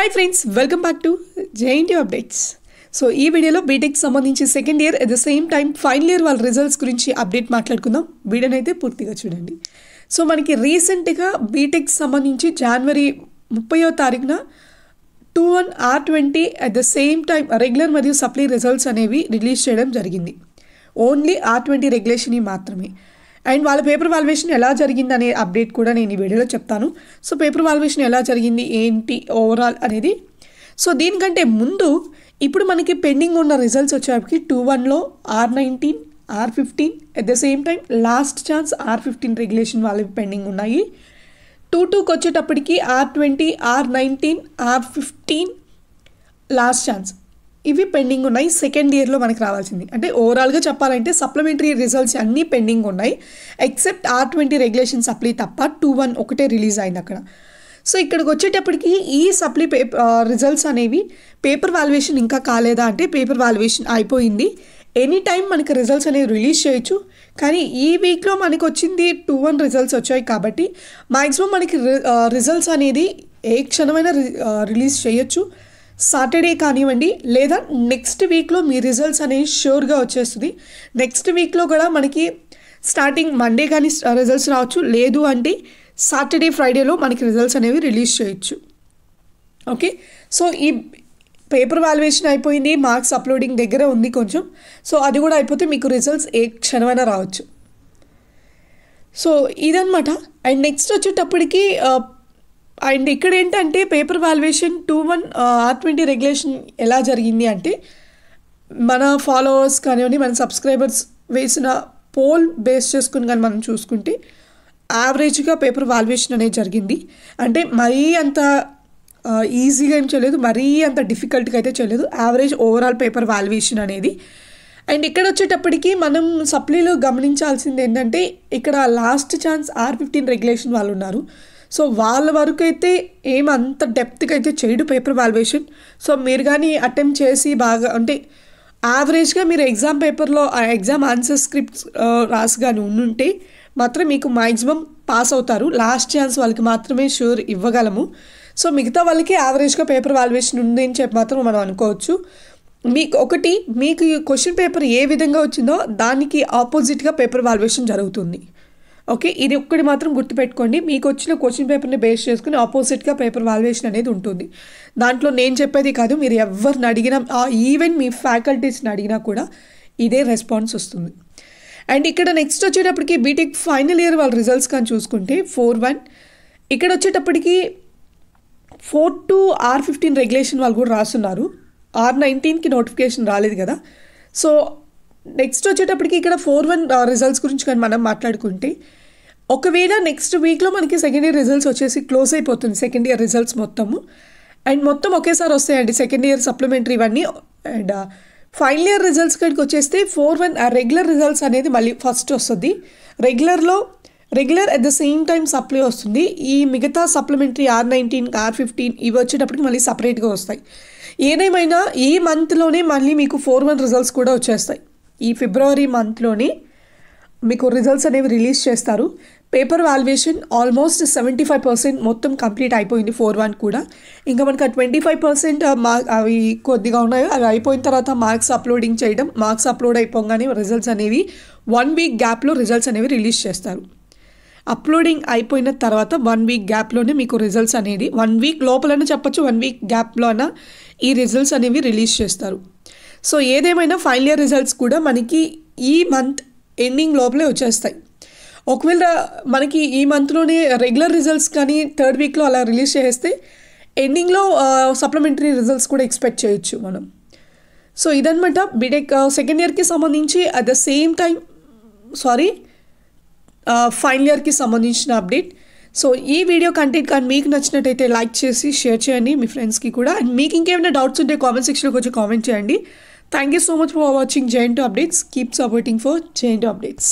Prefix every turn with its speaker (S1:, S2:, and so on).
S1: Hi friends, welcome back to JNTU updates. So ఈ వీడియోలో BTech సంబంధించి second year at the same time final year వాళ్ళ results గురించి update మాట్లాడుకుందాం. వీడియోని అయితే పూర్తిగా చూడండి. సో మనకి రీసెంట్గా బీటెక్ సంబంధించి జనవరి 30వ తారీఖున 2-1 R20 at the same time regular మరియు సప్లీ రిజల్ట్స్ అనేవి రిలీజ్ చేయడం జరిగింది. ఓన్లీ R20 రెగ్యులేషన్ మాత్రమే. అండ్ వాళ్ళ పేపర్ వాల్యుయేషన్ ఎలా జరిగింది అనే అప్డేట్ కూడా నేను ఈ వీడియోలో చెప్తాను. సో పేపర్ వాల్యుయేషన్ ఎలా జరిగింది, ఏంటి ఓవరాల్ అనేది. సో దీనికంటే ముందు ఇప్పుడు మనకి పెండింగ్ ఉన్న రిజల్ట్స్ వచ్చేప్పటికి 2-1లో R19, R15 at the same time last chance R15 regulation వాళ్ళవి పెండింగ్ ఉన్నాయి. 2-2కి వచ్చేటప్పటికి R20, R19, R15 last chance ఇవి పెండింగ్ ఉన్నాయి. సెకండ్ ఇయర్లో మనకి రావాల్సింది అంటే ఓవరాల్గా చెప్పాలంటే సప్లిమెంటరీ రిజల్ట్స్ అన్నీ పెండింగ్ ఉన్నాయి ఎక్సెప్ట్ R20 రెగ్యులేషన్ సప్లీ తప్ప 2-1 ఒకటే రిలీజ్ అయింది అక్కడ. సో ఇక్కడికి వచ్చేటప్పటికి ఈ సప్లీ రిజల్ట్స్ అనేవి పేపర్ వాల్యుయేషన్ ఇంకా కాలేదా అంటే పేపర్ వాల్యుయేషన్ అయిపోయింది. ఎనీ టైం మనకి రిజల్ట్స్ అనేవి రిలీజ్ చేయొచ్చు. కానీ ఈ వీక్లో మనకు వచ్చింది 2-1 రిజల్ట్స్ వచ్చాయి కాబట్టి మ్యాక్సిమం మనకి రిజల్ట్స్ అనేది ఏ క్షణమైనా రిలీజ్ చేయొచ్చు. సాటర్డే కానివ్వండి లేదా నెక్స్ట్ వీక్లో మీ రిజల్ట్స్ అనేవి షూర్గా వచ్చేస్తుంది. నెక్స్ట్ వీక్లో కూడా మనకి స్టార్టింగ్ మండే కానీ రిజల్ట్స్ రావచ్చు, లేదు అంటే సాటర్డే ఫ్రైడేలో మనకి రిజల్ట్స్ అనేవి రిలీజ్ చేయొచ్చు. ఓకే, సో ఈ పేపర్ వాల్యుయేషన్ అయిపోయింది, మార్క్స్ అప్లోడింగ్ దగ్గర ఉంది కొంచెం. సో అది కూడా అయిపోతే మీకు రిజల్ట్స్ ఏ క్షణమైనా రావచ్చు. సో ఇదన్నమాట. అండ్ నెక్స్ట్ వచ్చేటప్పటికి అండ్ ఇక్కడ ఏంటంటే పేపర్ వాల్యుయేషన్ 2-1 R20 రెగ్యులేషన్ ఎలా జరిగింది అంటే మన ఫాలోవర్స్ కానివ్వండి, మన సబ్స్క్రైబర్స్ వేసిన పోల్ బేస్ చేసుకుని కానీ మనం చూసుకుంటే యావరేజ్గా పేపర్ వాల్యుయేషన్ అనేది జరిగింది. అంటే మరీ అంత ఈజీగా ఏం చేయలేదు, మరీ అంత డిఫికల్ట్గా అయితే చేయలేదు. యావరేజ్ ఓవరాల్ పేపర్ వాల్యుయేషన్ అనేది. అండ్ ఇక్కడ వచ్చేటప్పటికి మనం సప్లీలో గమనించాల్సింది ఏంటంటే ఇక్కడ లాస్ట్ ఛాన్స్ R15 రెగ్యులేషన్ వాళ్ళు ఉన్నారు. సో వాళ్ళ వరకు అయితే ఏమంత డెప్త్గా అయితే చేయడు పేపర్ వాల్యుయేషన్. సో మీరు కానీ అటెంప్ట్ చేసి బాగా అంటే యావరేజ్గా మీరు ఎగ్జామ్ పేపర్లో ఆ ఎగ్జామ్ ఆన్సర్ స్క్రిప్ట్స్ రాసి కానీ ఉండుంటే మాత్రం మీకు మ్యాక్సిమం పాస్ అవుతారు. లాస్ట్ ఛాన్స్ వాళ్ళకి మాత్రమే షూర్ ఇవ్వగలము. సో మిగతా వాళ్ళకి యావరేజ్గా పేపర్ వాల్యుయేషన్ ఉంది అని చెప్పి మాత్రం మనం అనుకోవచ్చు. మీకు క్వశ్చన్ పేపర్ ఏ విధంగా వచ్చిందో దానికి ఆపోజిట్గా పేపర్ వాల్యుయేషన్ జరుగుతుంది. ఓకే, ఇది ఒక్కటి మాత్రం గుర్తుపెట్టుకోండి. మీకు వచ్చిన క్వశ్చన్ పేపర్ని బేస్ చేసుకుని ఆపోజిట్గా పేపర్ వాల్యుయేషన్ అనేది ఉంటుంది. దాంట్లో నేను చెప్పేది కాదు, మీరు ఎవరిని అడిగినా ఈవెన్ మీ ఫ్యాకల్టీస్ని అడిగినా కూడా ఇదే రెస్పాన్స్ వస్తుంది. అండ్ ఇక్కడ నెక్స్ట్ వచ్చేటప్పటికి బీటెక్ ఫైనల్ ఇయర్ వాళ్ళ రిజల్ట్స్ కానీ చూసుకుంటే 4-1 ఇక్కడ వచ్చేటప్పటికి 4-2 R15 రెగ్యులేషన్ వాళ్ళు కూడా రాస్తున్నారు. R19కి నోటిఫికేషన్ రాలేదు కదా. సో నెక్స్ట్ వచ్చేటప్పటికి ఇక్కడ 4-1 రిజల్ట్స్ గురించి కానీ మనం మాట్లాడుకుంటే ఒకవేళ నెక్స్ట్ వీక్లో మనకి సెకండ్ ఇయర్ రిజల్ట్స్ వచ్చేసి క్లోజ్ అయిపోతుంది. సెకండ్ ఇయర్ రిజల్ట్స్ మొత్తము అండ్ మొత్తం ఒకేసారి వస్తాయండి సెకండ్ ఇయర్ సప్లిమెంటరీ ఇవన్నీ. అండ్ ఫైనల్ ఇయర్ రిజల్ట్స్ కాడికి వచ్చేస్తే 4-1 రెగ్యులర్ రిజల్ట్స్ అనేది మళ్ళీ ఫస్ట్ వస్తుంది. Regular at the same time supply వస్తుంది. ఈ మిగతా సప్లిమెంటరీ R19, R15 ఇవి వచ్చేటప్పటికి మళ్ళీ సపరేట్గా వస్తాయి. ఏదేమైనా ఈ మంత్లోనే మళ్ళీ మీకు 4-1 రిజల్ట్స్ కూడా వచ్చేస్తాయి. ఈ ఫిబ్రవరి మంత్లోనే మీకు రిజల్ట్స్ అనేవి రిలీజ్ చేస్తారు. పేపర్ వాల్యుయేషన్ ఆల్మోస్ట్ 75% మొత్తం కంప్లీట్ అయిపోయింది 4-1 కూడా. ఇంకా మనకు 25% అవి కొద్దిగా ఉన్నాయి. అవి అయిపోయిన తర్వాత మార్క్స్ అప్లోడింగ్ చేయడం, మార్క్స్ అప్లోడ్ అయిపోగానే రిజల్ట్స్ అనేవి 1 వీక్ గ్యాప్లో రిజల్ట్స్ అనేవి రిలీజ్ చేస్తారు. అప్లోడింగ్ అయిపోయిన తర్వాత 1 వీక్ గ్యాప్లోనే మీకు రిజల్ట్స్ అనేది 1 వీక్ లోపలనే చెప్పచ్చు, 1 వీక్ గ్యాప్లోన ఈ రిజల్ట్స్ అనేవి రిలీజ్ చేస్తారు. సో ఏదేమైనా ఫైనల్ ఇయర్ రిజల్ట్స్ కూడా మనకి ఈ మంత్ ఎండింగ్ లోపలే వచ్చేస్తాయి. ఒకవేళ మనకి ఈ మంత్లోనే రెగ్యులర్ రిజల్ట్స్ కానీ థర్డ్ వీక్లో అలా రిలీజ్ చేస్తే ఎండింగ్లో సప్లిమెంటరీ రిజల్ట్స్ కూడా ఎక్స్పెక్ట్ చేయొచ్చు మనం. సో ఇదనమాట బీటెక్ సెకండ్ ఇయర్కి సంబంధించి at the same time final ఇయర్కి సంబంధించిన అప్డేట్. సో ఈ వీడియో కంటెంట్ కానీ మీకు నచ్చినట్టయితే లైక్ చేసి షేర్ చేయండి మీ ఫ్రెండ్స్కి కూడా. అండ్ మీకు ఇంకేమైనా డౌట్స్ ఉంటే కామెంట్ సెక్షన్లోకి వచ్చి కామెంట్ చేయండి. Thank you so much for watching JNTU updates. Keep supporting for JNTU updates.